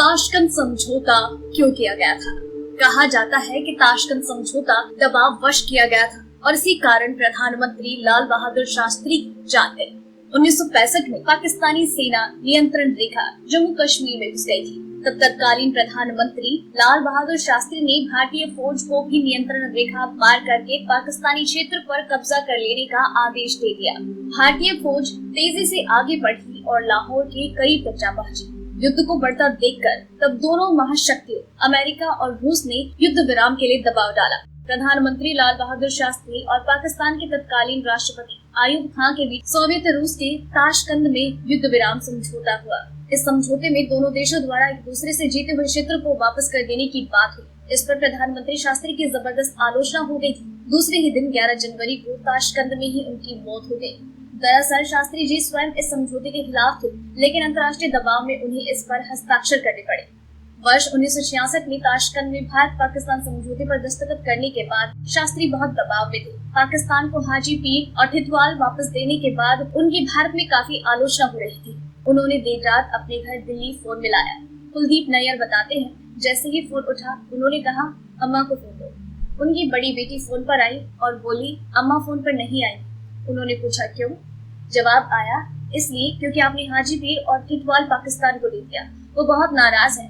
Tashkent समझौता क्यों किया गया था? कहा जाता है कि ताशकंद समझौता दबाव वश किया गया था और इसी कारण प्रधानमंत्री लाल बहादुर शास्त्री जान गए। 1965 में पाकिस्तानी सेना नियंत्रण रेखा जम्मू कश्मीर में घुस गई थी। तब तत्कालीन प्रधानमंत्री लाल बहादुर शास्त्री ने भारतीय फौज को भी नियंत्रण रेखा पार करके पाकिस्तानी क्षेत्र पर कब्जा कर लेने का आदेश दे दिया। भारतीय फौज तेजी से आगे बढ़ी और लाहौर के करीब तक जा पहुंची। युद्ध को बढ़ता देखकर तब दोनों महाशक्तियों अमेरिका और रूस ने युद्ध विराम के लिए दबाव डाला। प्रधानमंत्री लाल बहादुर शास्त्री और पाकिस्तान के तत्कालीन राष्ट्रपति आयूब खान के बीच सोवियत रूस के ताशकंद में युद्ध विराम समझौता हुआ। इस समझौते में दोनों देशों द्वारा एक दूसरे से जीते हुए क्षेत्र को वापस कर देने की बात हुई। इस पर प्रधानमंत्री शास्त्री की जबरदस्त आलोचना हो गई थी। दूसरे ही दिन 11 जनवरी को ताशकंद में ही उनकी मौत हो गई। दरअसल शास्त्री जी स्वयं इस समझौते के खिलाफ थे, लेकिन अंतर्राष्ट्रीय दबाव में उन्हें इस पर हस्ताक्षर करने पड़े। वर्ष 1966 में ताशकंद में भारत पाकिस्तान समझौते पर दस्तखत करने के बाद शास्त्री बहुत दबाव में थे। पाकिस्तान को हाजी पीर और ठिठवाल वापस देने के बाद उनकी भारत में काफी आलोचना हो रही थी। उन्होंने देर रात अपने घर दिल्ली फोन मिलाया। कुलदीप नैयर बताते हैं, जैसे ही फोन उठा उन्होंने कहा, अम्मा को फोन दो। उनकी बड़ी बेटी फोन पर आई और बोली, अम्मा फोन पर नहीं आई। उन्होंने पूछा क्यों? जवाब आया, इसलिए क्योंकि आपने हाजी पीर और ठिठवाल पाकिस्तान को दे दिया। वो बहुत नाराज है।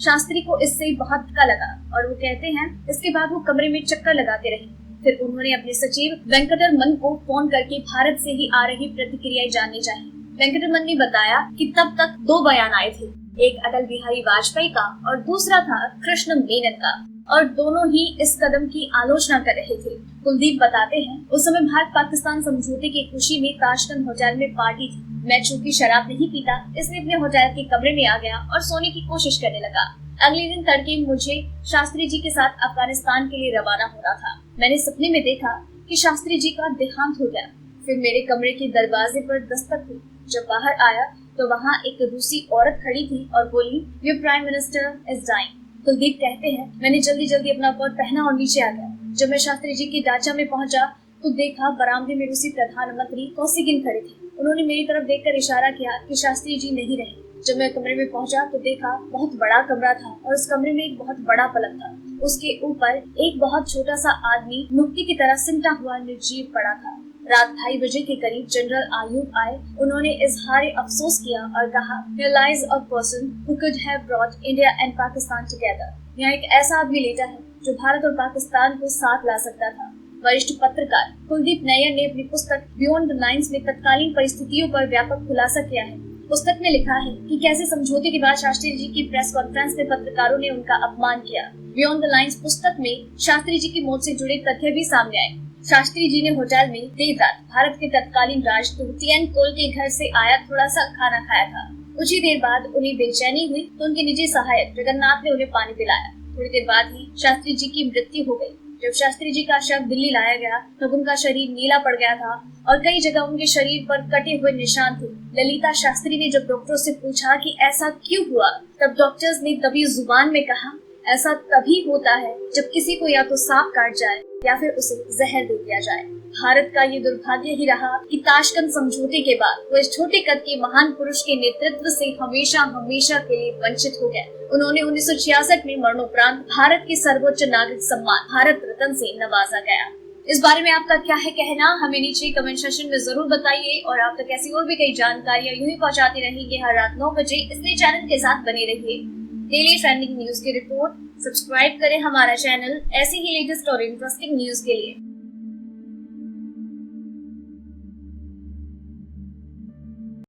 शास्त्री को इससे बहुत धक्का लगा और वो कहते हैं इसके बाद वो कमरे में चक्कर लगाते रहे। फिर उन्होंने अपने सचिव वेंकटरमन को फोन करके भारत से ही आ रही प्रतिक्रियाएं जाननी चाहिए। वेंकटरमन ने बताया कि तब तक 2 बयान आए थे, एक अटल बिहारी वाजपेयी का और दूसरा था कृष्ण मेनन का, और दोनों ही इस कदम की आलोचना कर रहे थे। कुलदीप बताते हैं, उस समय भारत पाकिस्तान समझौते की खुशी में ताशकंद होटल में पार्टी थी। मैं चूंकि शराब नहीं पीता इसलिए अपने होटल के कमरे में आ गया और सोने की कोशिश करने लगा। अगले दिन तड़के मुझे शास्त्री जी के साथ अफगानिस्तान के लिए रवाना होना था। मैंने सपने में देखा कि शास्त्री जी का देहांत हो गया। फिर मेरे कमरे के दरवाजे पर दस्तक हुई। जब बाहर आया तो वहाँ एक रूसी औरत खड़ी थी और बोली, your prime minister is dying. Kuldeep कहते हैं, मैंने जल्दी जल्दी अपना कोट पहना और नीचे आ गया। जब मैं शास्त्री जी की डाचा में पहुंचा तो देखा बरामदे में रूसी प्रधानमंत्री कोसिगिन खड़े थे। उन्होंने मेरी तरफ देखकर इशारा किया कि शास्त्री जी नहीं रहे। जब मैं कमरे में पहुंचा तो देखा बहुत बड़ा कमरा था और उस कमरे में एक बहुत बड़ा पलंग था। उसके ऊपर एक बहुत छोटा सा आदमी मूर्ति की तरह सिमटा हुआ निर्जीव पड़ा था। रात 2:30 बजे के करीब जनरल आयूब आए। उन्होंने इजहार अफसोस किया और कहा, Here lies a person who could have brought India and Pakistan together। यहाँ एक ऐसा आदमी लेटा है जो भारत और पाकिस्तान को साथ ला सकता था। वरिष्ठ पत्रकार कुलदीप नैयर ने अपनी पुस्तक बियॉन्ड द लाइन्स में तत्कालीन परिस्थितियों पर व्यापक खुलासा किया है। पुस्तक में लिखा है कि कैसे समझौते के बाद शास्त्री जी की प्रेस कॉन्फ्रेंस में पत्रकारों ने उनका अपमान किया। बियॉन्ड द लाइन्स पुस्तक में शास्त्री जी की मौत से जुड़े तथ्य भी सामने आए। शास्त्री जी ने होटल में देर रात भारत के तत्कालीन राजदूत टीएन कोल के घर से आया थोड़ा सा खाना खाया था। कुछ ही देर बाद उन्हें बेचैनी हुई तो उनके निजी सहायक जगन्नाथ ने उन्हें पानी पिलाया। थोड़ी देर बाद ही शास्त्री जी की मृत्यु हो गई। जब शास्त्री जी का शव दिल्ली लाया गया तब उनका शरीर नीला पड़ गया था और कई जगह उनके शरीर पर कटे हुए निशान थे। ललिता शास्त्री ने जब डॉक्टरों से पूछा कि ऐसा क्यों हुआ, तब डॉक्टर्स ने दबी जुबान में कहा, ऐसा तभी होता है जब किसी को या तो सांप काट जाए या फिर उसे जहर दे दिया जाए। भारत का ये दुर्भाग्य ही रहा कि ताशकंद समझौते के बाद वो इस छोटे कद के महान पुरुष के नेतृत्व से हमेशा हमेशा के लिए वंचित हो गए। उन्होंने 1966 में मरणोपरांत भारत के सर्वोच्च नागरिक सम्मान भारत रत्न से नवाजा गया। इस बारे में आपका क्या है कहना, हमें नीचे कमेंट सेक्शन में जरूर बताइए और आप तक ऐसी और भी कई जानकारियां यूं ही पहुंचाते रहेंगे हर रात 9 बजे। इसलिए चैनल के साथ बने रहिए। डेली ट्रेंडिंग न्यूज की रिपोर्ट सब्सक्राइब करें हमारा चैनल ऐसी ही लेटेस्ट और इंटरेस्टिंग न्यूज के लिए।